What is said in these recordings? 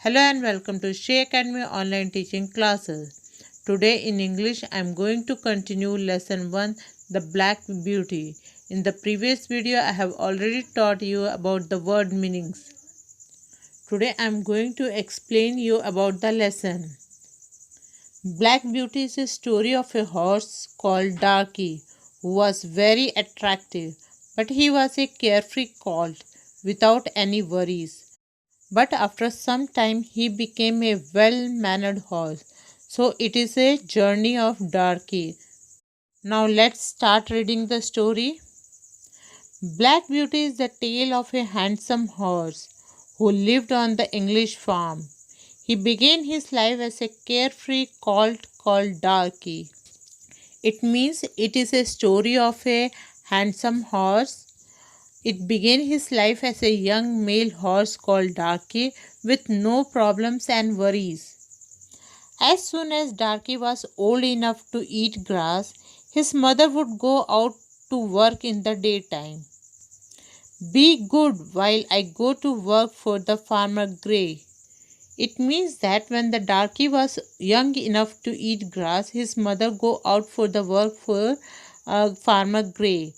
Hello and welcome to Shea Academy online teaching classes. Today in English I am going to continue lesson 1, the Black Beauty. In the previous video I have already taught you about the word meanings. Today I am going to explain you about the lesson. Black Beauty is a story of a horse called Darky who was very attractive, but he was a carefree colt without any worries. But after some time he became a well-mannered horse. So it is a journey of Darky. Now let's start reading the story. Black Beauty is the tale of a handsome horse who lived on the English farm. He began his life as a carefree colt called Darky. It means it is a story of a handsome horse. It began his life as a young male horse called Darky with no problems and worries. As soon as Darky was old enough to eat grass, his mother would go out to work in the daytime. Be good while I go to work for the farmer Grey. It means that when the Darky was young enough to eat grass, his mother go out for the work for farmer Grey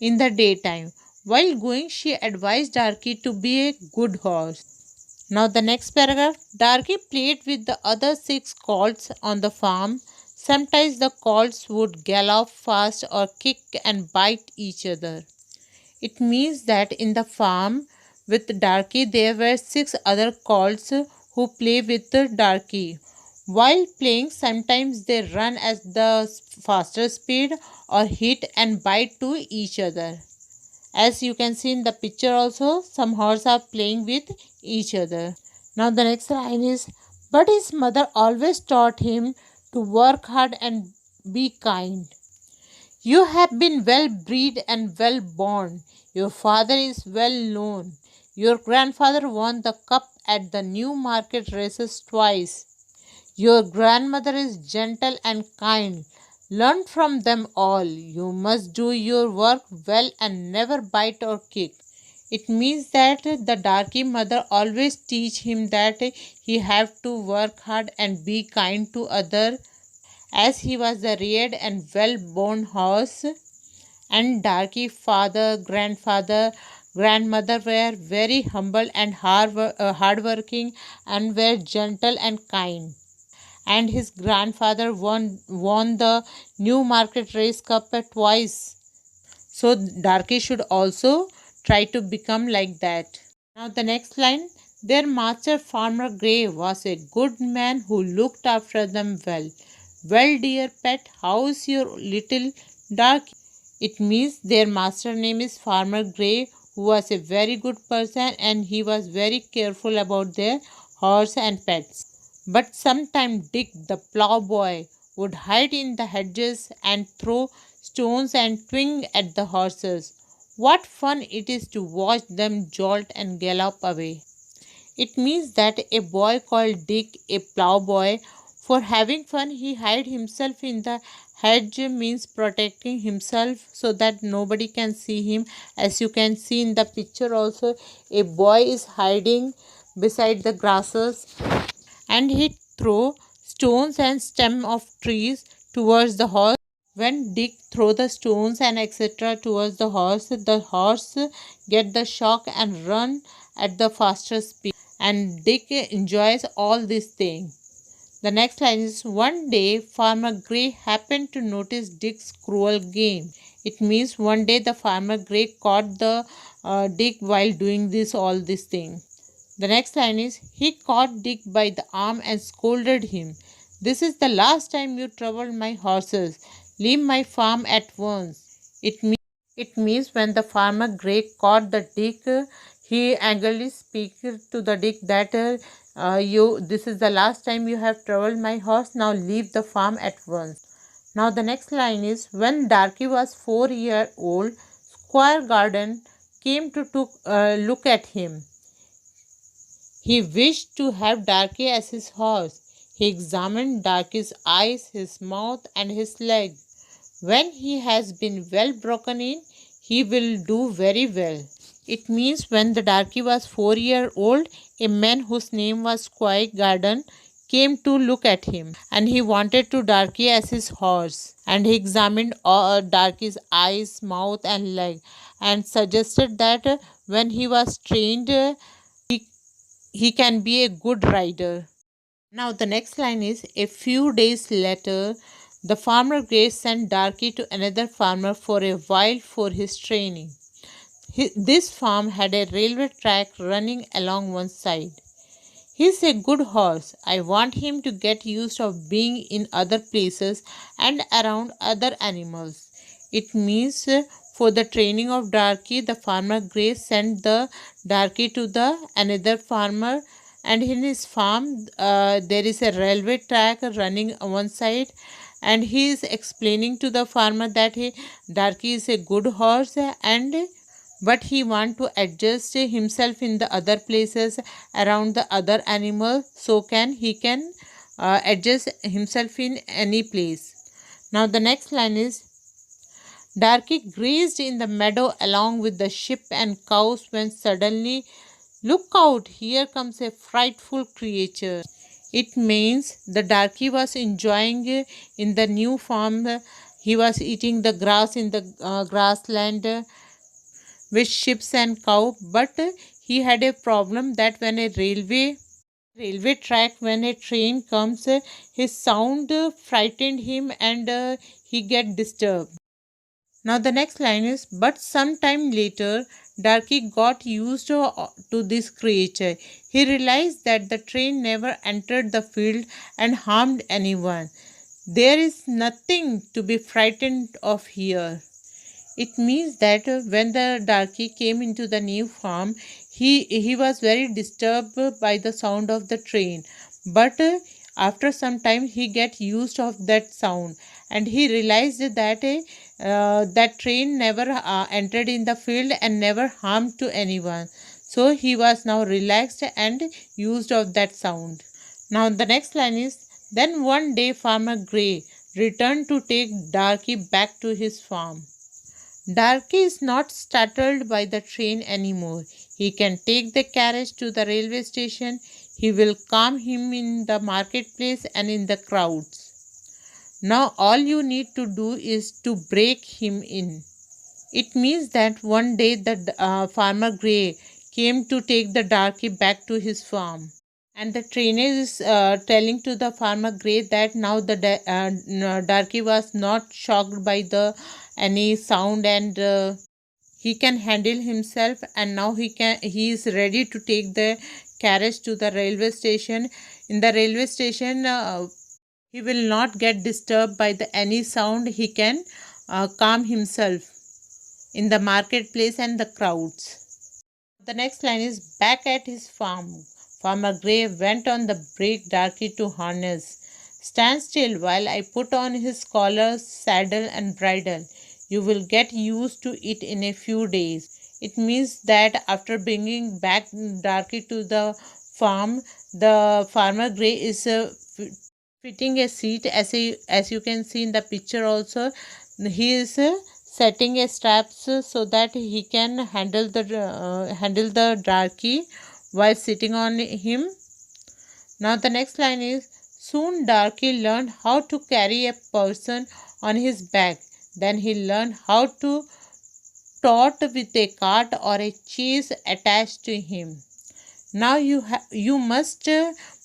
in the daytime. While going, she advised Darky to be a good horse. Now the next paragraph. Darky played with the other 6 colts on the farm. Sometimes the colts would gallop fast or kick and bite each other. It means that in the farm with Darky there were 6 other colts who play with Darky. While playing, sometimes they run at the faster speed or hit and bite to each other. As you can see in the picture also, some horses are playing with each other. Now the next line is, but his mother always taught him to work hard and be kind. You have been well bred and well born. Your father is well known. Your grandfather won the cup at the Newmarket races twice. Your grandmother is gentle and kind. Learn from them all. You must do your work well and never bite or kick. It means that the Darky mother always teach him that he have to work hard and be kind to others, as he was a reared and well-born horse, and Darky father, grandfather, grandmother were very humble and hardworking and were gentle and kind. And his grandfather won the Newmarket Race Cup twice. So Darky should also try to become like that. Now the next line. Their master Farmer Grey was a good man who looked after them well. Well, dear pet, how's your little Darky? It means their master name is Farmer Grey, who was a very good person and he was very careful about their horse and pets. But sometimes Dick the Plow Boy would hide in the hedges and throw stones and twing at the horses. What fun it is to watch them jolt and gallop away. It means that a boy called Dick, a plow boy, for having fun he hid himself in the hedge, means protecting himself so that nobody can see him. As you can see in the picture also, a boy is hiding beside the grasses and he throw stones and stem of trees towards the horse. When Dick throw the stones and etc. towards the horse get the shock and run at the faster speed. And Dick enjoys all these things. The next line is, one day Farmer Grey happened to notice Dick's cruel game. It means one day the Farmer Grey caught the Dick while doing all this thing. The next line is, he caught Dick by the arm and scolded him. This is the last time you trouble my horses. Leave my farm at once. It means when the Farmer Grey caught the Dick, he angrily speaks to the Dick that this is the last time you have troubled my horse. Now leave the farm at once. Now the next line is, when Darky was 4 years old, Squire Garden came to look at him. He wished to have Darky as his horse. He examined Darky's eyes, his mouth, and his legs. When he has been well broken in, he will do very well. It means when the darky was 4 years old, a man whose name was Squire Garden came to look at him, and he wanted to Darky as his horse. And he examined Darky's eyes, mouth, and leg, and suggested that when he was trained, he, he can be a good rider. Now, the next line is a few days later, the farmer Grace sent Darky to another farmer for a while for his training. This farm had a railway track running along one side. He's a good horse. I want him to get used of being in other places and around other animals. It means for the training of Darky, the farmer Grace sent the Darky to the another farmer, and in his farm there is a railway track running on one side, and he is explaining to the farmer that Darky is a good horse, and but he want to adjust himself in the other places around the other animal, so he can adjust himself in any place. Now the next line is Darky grazed in the meadow along with the sheep and cows when suddenly, look out, here comes a frightful creature. It means the Darky was enjoying in the new farm. He was eating the grass in the grassland with sheep and cow, but he had a problem that when a railway track, when a train comes, his sound frightened him, and he get disturbed. Now the next line is, but sometime later, Darky got used to this creature. He realized that the train never entered the field and harmed anyone. There is nothing to be frightened of here. It means that when the darky came into the new farm, he was very disturbed by the sound of the train. But after some time, he get used of that sound, and he realized that that train never entered in the field and never harmed to anyone. So he was now relaxed and used of that sound. Now the next line is, then one day Farmer Gray returned to take Darky back to his farm. Darky is not startled by the train anymore. He can take the carriage to the railway station. He will calm him in the marketplace and in the crowds. Now all you need to do is to break him in. It means that one day the farmer Gray came to take the Darky back to his farm. And the trainer is telling to the farmer Gray that now the Darky was not shocked by the any sound, and he can handle himself, and now he is ready to take the carriage to the railway station. In the railway station, he will not get disturbed by the any sound. He can calm himself in the marketplace and the crowds. The next line is, back at his farm, Farmer Gray went on the break Darky to harness. Stand still while I put on his collar, saddle, and bridle. You will get used to it in a few days. It means that after bringing back Darky to the farm, the Farmer Gray is fitting a seat, as you can see in the picture also. He is setting a straps so that he can handle the Darky while sitting on him. Now the next line is, soon Darky learned how to carry a person on his back. Then he learned how to tote with a cart or a chaise attached to him. Now you must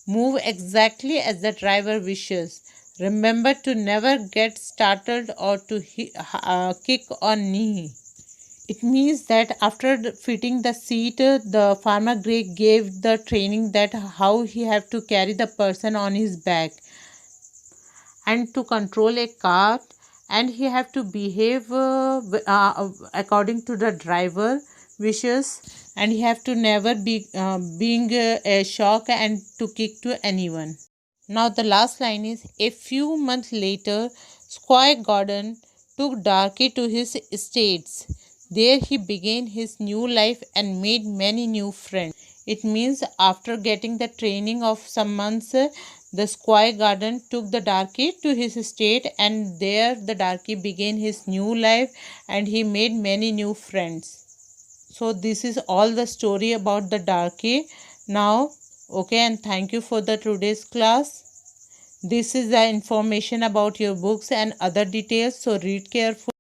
move exactly as the driver wishes. Remember to never get startled or to kick on knee. It means that after fitting the seat, the Farmer Gray gave the training that how he have to carry the person on his back and to control a cart, and he have to behave according to the driver wishes, and he have to never be being a shock and to kick to anyone. Now the last line is, a few months later, Squire Gordon took Darky to his estates. There he began his new life and made many new friends. It means after getting the training of some months, the Squire Garden took the Darky to his estate, and there the Darky began his new life and he made many new friends. So this is all the story about the Darky. Now, okay, and thank you for the today's class. This is the information about your books and other details, so read carefully.